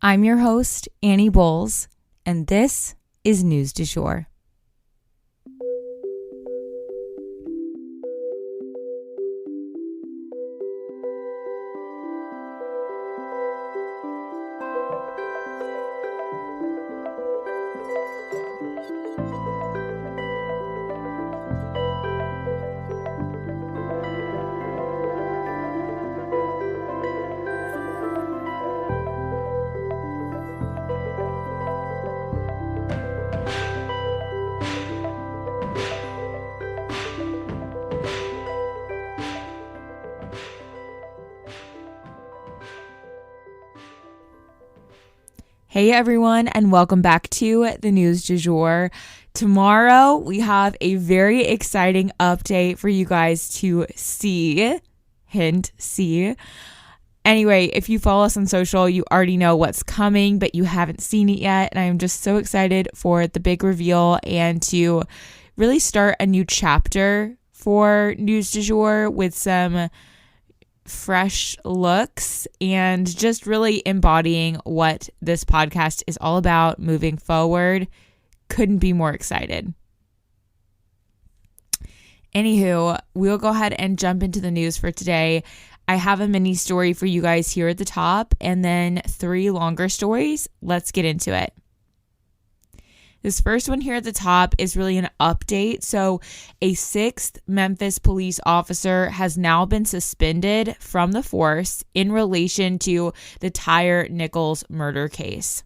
I'm your host, Annie Bowles, and this is News du Jour. Hey everyone, and welcome back to the News du Jour. Tomorrow we have a very exciting update for you guys to see. Hint, see. Anyway, if you follow us on social, you already know what's coming, but you haven't seen it yet. And I am just so excited for the big reveal and to really start a new chapter for News du Jour with some fresh looks and just really embodying what this podcast is all about moving forward. Couldn't be more excited. Anywho, we'll go ahead and jump into the news for today. I have a mini story for you guys here at the top and then 3 longer stories. Let's get into it. This first one here at the top is really an update. So a 6th Memphis police officer has now been suspended from the force in relation to the Tyre Nichols murder case.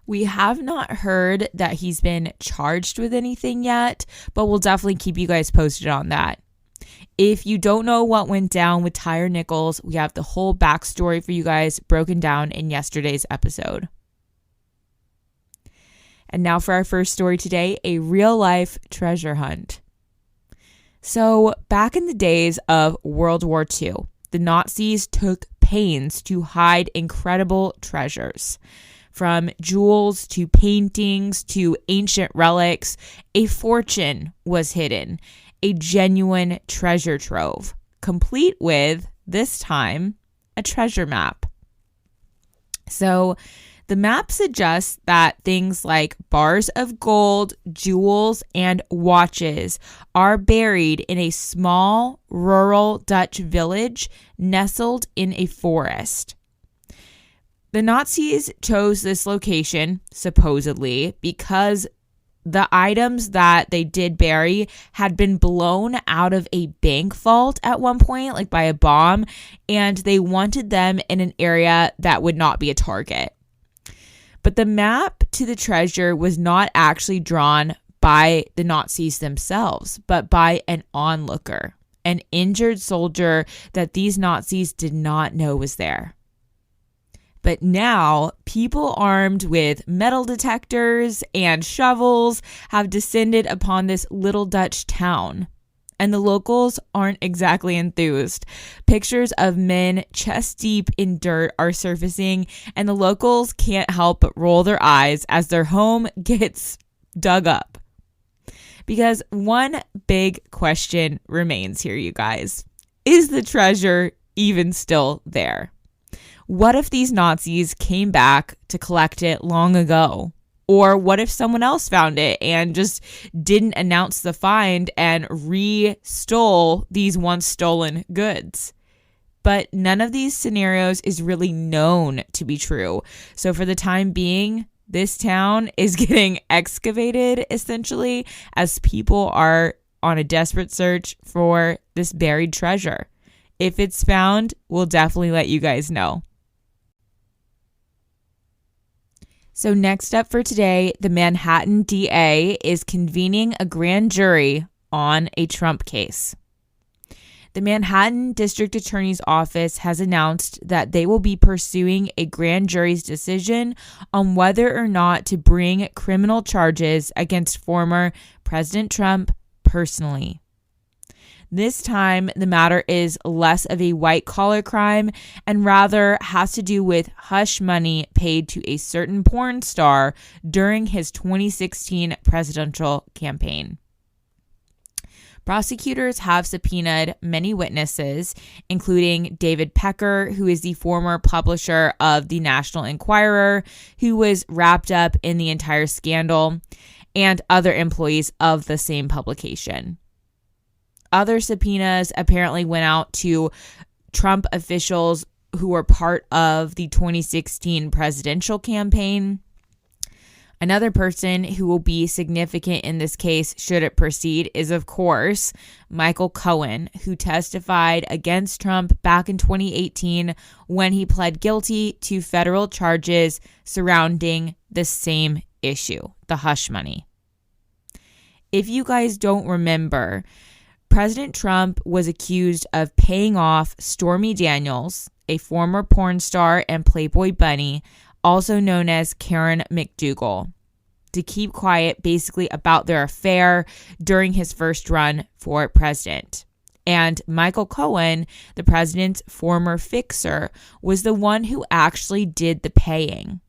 We have not heard that he's been charged with anything yet, but we'll definitely keep you guys posted on that. If you don't know what went down with Tyre Nichols, we have the whole backstory for you guys broken down in yesterday's episode. And now for our first story today, a real-life treasure hunt. So back in the days of World War II, the Nazis took pains to hide incredible treasures. From jewels to paintings to ancient relics, a fortune was hidden, a genuine treasure trove, complete with, this time, a treasure map. So the map suggests that things like bars of gold, jewels, and watches are buried in a small rural Dutch village nestled in a forest. The Nazis chose this location, supposedly, because the items that they did bury had been blown out of a bank vault at one point, like by a bomb, and they wanted them in an area that would not be a target. But the map to the treasure was not actually drawn by the Nazis themselves, but by an onlooker, an injured soldier that these Nazis did not know was there. But now, people armed with metal detectors and shovels have descended upon this little Dutch town. And the locals aren't exactly enthused. Pictures of men chest deep in dirt are surfacing, and the locals can't help but roll their eyes as their home gets dug up. Because one big question remains here, you guys. Is the treasure even still there? What if these Nazis came back to collect it long ago? Or what if someone else found it and just didn't announce the find and re-stole these once stolen goods? But none of these scenarios is really known to be true. So for the time being, this town is getting excavated essentially as people are on a desperate search for this buried treasure. If it's found, we'll definitely let you guys know. So next up for today, the Manhattan DA is convening a grand jury on a Trump case. The Manhattan District Attorney's Office has announced that they will be pursuing a grand jury's decision on whether or not to bring criminal charges against former President Trump personally. This time, the matter is less of a white-collar crime and rather has to do with hush money paid to a certain porn star during his 2016 presidential campaign. Prosecutors have subpoenaed many witnesses, including David Pecker, who is the former publisher of the National Enquirer, who was wrapped up in the entire scandal, and other employees of the same publication. Other subpoenas apparently went out to Trump officials who were part of the 2016 presidential campaign. Another person who will be significant in this case, should it proceed, is, of course, Michael Cohen, who testified against Trump back in 2018 when he pled guilty to federal charges surrounding the same issue, the hush money. If you guys don't remember, President Trump was accused of paying off Stormy Daniels, a former porn star and Playboy bunny, also known as Karen McDougal, to keep quiet basically about their affair during his first run for president. And Michael Cohen, the president's former fixer, was the one who actually did the paying.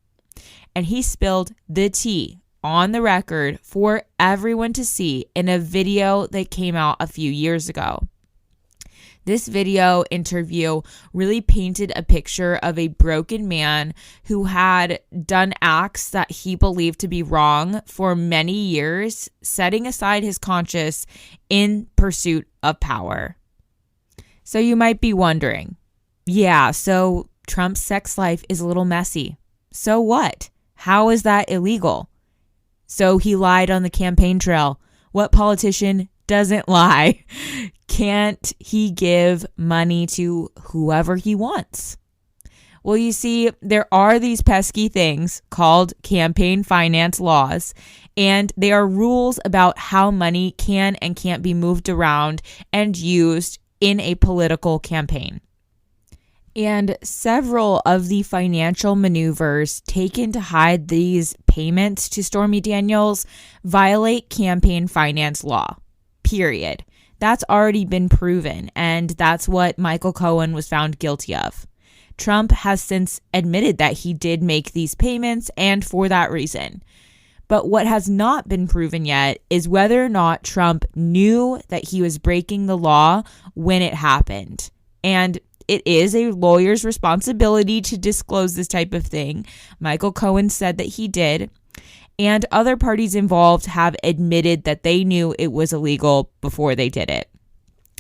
And he spilled the tea on the record for everyone to see in a video that came out a few years ago. This video interview really painted a picture of a broken man who had done acts that he believed to be wrong for many years, setting aside his conscience in pursuit of power. So you might be wondering, yeah, so Trump's sex life is a little messy. So what? How is that illegal? So he lied on the campaign trail. What politician doesn't lie? Can't he give money to whoever he wants? Well, you see, there are these pesky things called campaign finance laws, and they are rules about how money can and can't be moved around and used in a political campaign. And several of the financial maneuvers taken to hide these payments to Stormy Daniels violate campaign finance law, period. That's already been proven, and that's what Michael Cohen was found guilty of. Trump has since admitted that he did make these payments, and for that reason. But what has not been proven yet is whether or not Trump knew that he was breaking the law when it happened. And it is a lawyer's responsibility to disclose this type of thing. Michael Cohen said that he did. And other parties involved have admitted that they knew it was illegal before they did it.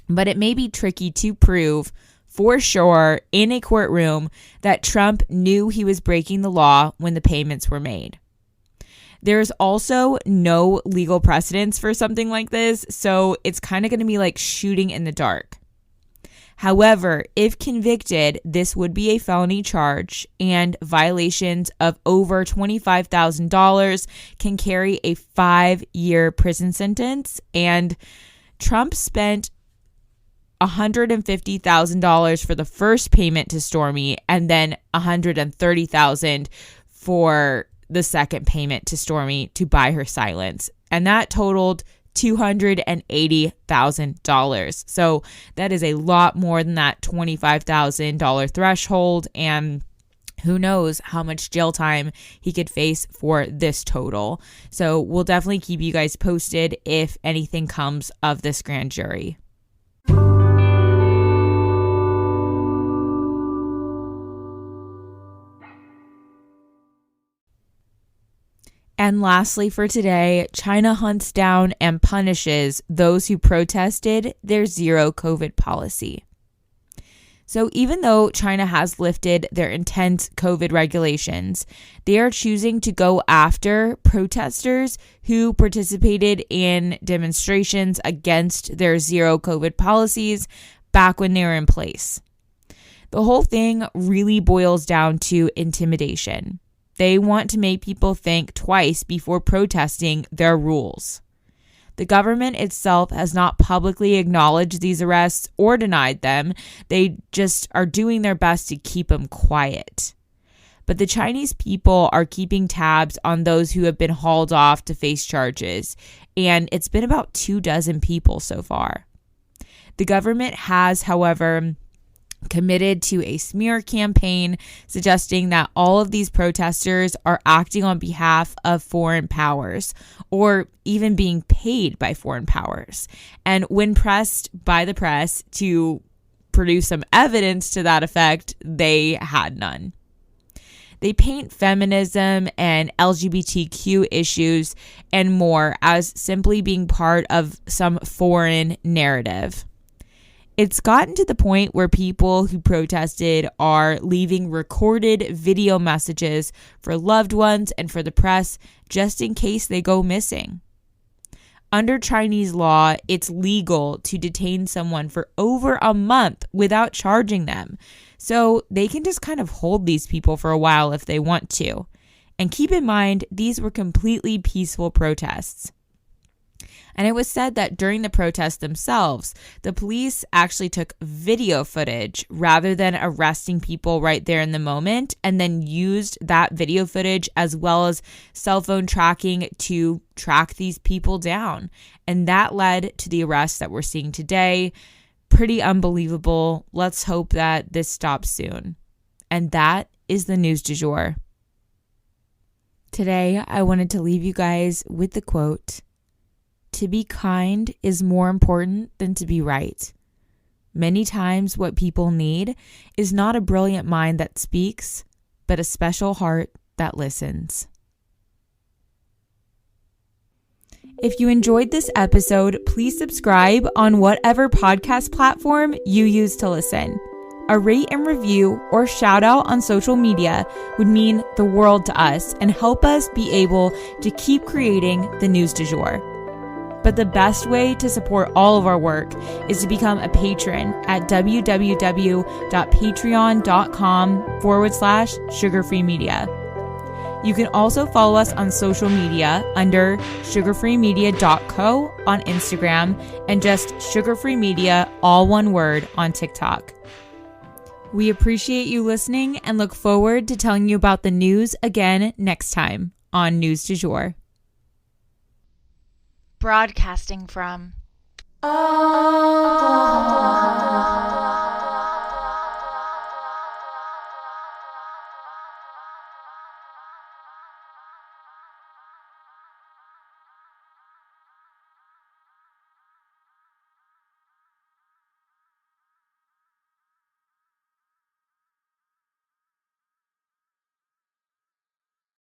But it may be tricky to prove for sure in a courtroom that Trump knew he was breaking the law when the payments were made. There's also no legal precedence for something like this, so it's kind of going to be like shooting in the dark. However, if convicted, this would be a felony charge, and violations of over $25,000 can carry a 5-year prison sentence. And Trump spent $150,000 for the first payment to Stormy, and then $130,000 for the second payment to Stormy to buy her silence. And that totaled $280,000. So that is a lot more than that $25,000 threshold, and who knows how much jail time he could face for this total. So we'll definitely keep you guys posted if anything comes of this grand jury. And lastly for today, China hunts down and punishes those who protested their zero COVID policy. So even though China has lifted their intense COVID regulations, they are choosing to go after protesters who participated in demonstrations against their zero COVID policies back when they were in place. The whole thing really boils down to intimidation. They want to make people think twice before protesting their rules. The government itself has not publicly acknowledged these arrests or denied them. They just are doing their best to keep them quiet. But the Chinese people are keeping tabs on those who have been hauled off to face charges, and it's been about 24 people so far. The government has, however, committed to a smear campaign suggesting that all of these protesters are acting on behalf of foreign powers or even being paid by foreign powers. And when pressed by the press to produce some evidence to that effect, they had none. They paint feminism and LGBTQ issues and more as simply being part of some foreign narrative. It's gotten to the point where people who protested are leaving recorded video messages for loved ones and for the press just in case they go missing. Under Chinese law, it's legal to detain someone for over a month without charging them. So they can just kind of hold these people for a while if they want to. And keep in mind, these were completely peaceful protests. And it was said that during the protests themselves, the police actually took video footage rather than arresting people right there in the moment, and then used that video footage as well as cell phone tracking to track these people down. And that led to the arrests that we're seeing today. Pretty unbelievable. Let's hope that this stops soon. And that is the news du jour. Today, I wanted to leave you guys with the quote, "To be kind is more important than to be right. Many times what people need is not a brilliant mind that speaks, but a special heart that listens." If you enjoyed this episode, please subscribe on whatever podcast platform you use to listen. A rate and review or shout out on social media would mean the world to us and help us be able to keep creating the news du jour. But the best way to support all of our work is to become a patron at www.patreon.com/sugarfreemedia. You can also follow us on social media under sugarfreemedia.co on Instagram and just sugarfreemedia, all one word, on TikTok. We appreciate you listening and look forward to telling you about the news again next time on News du Jour. Broadcasting from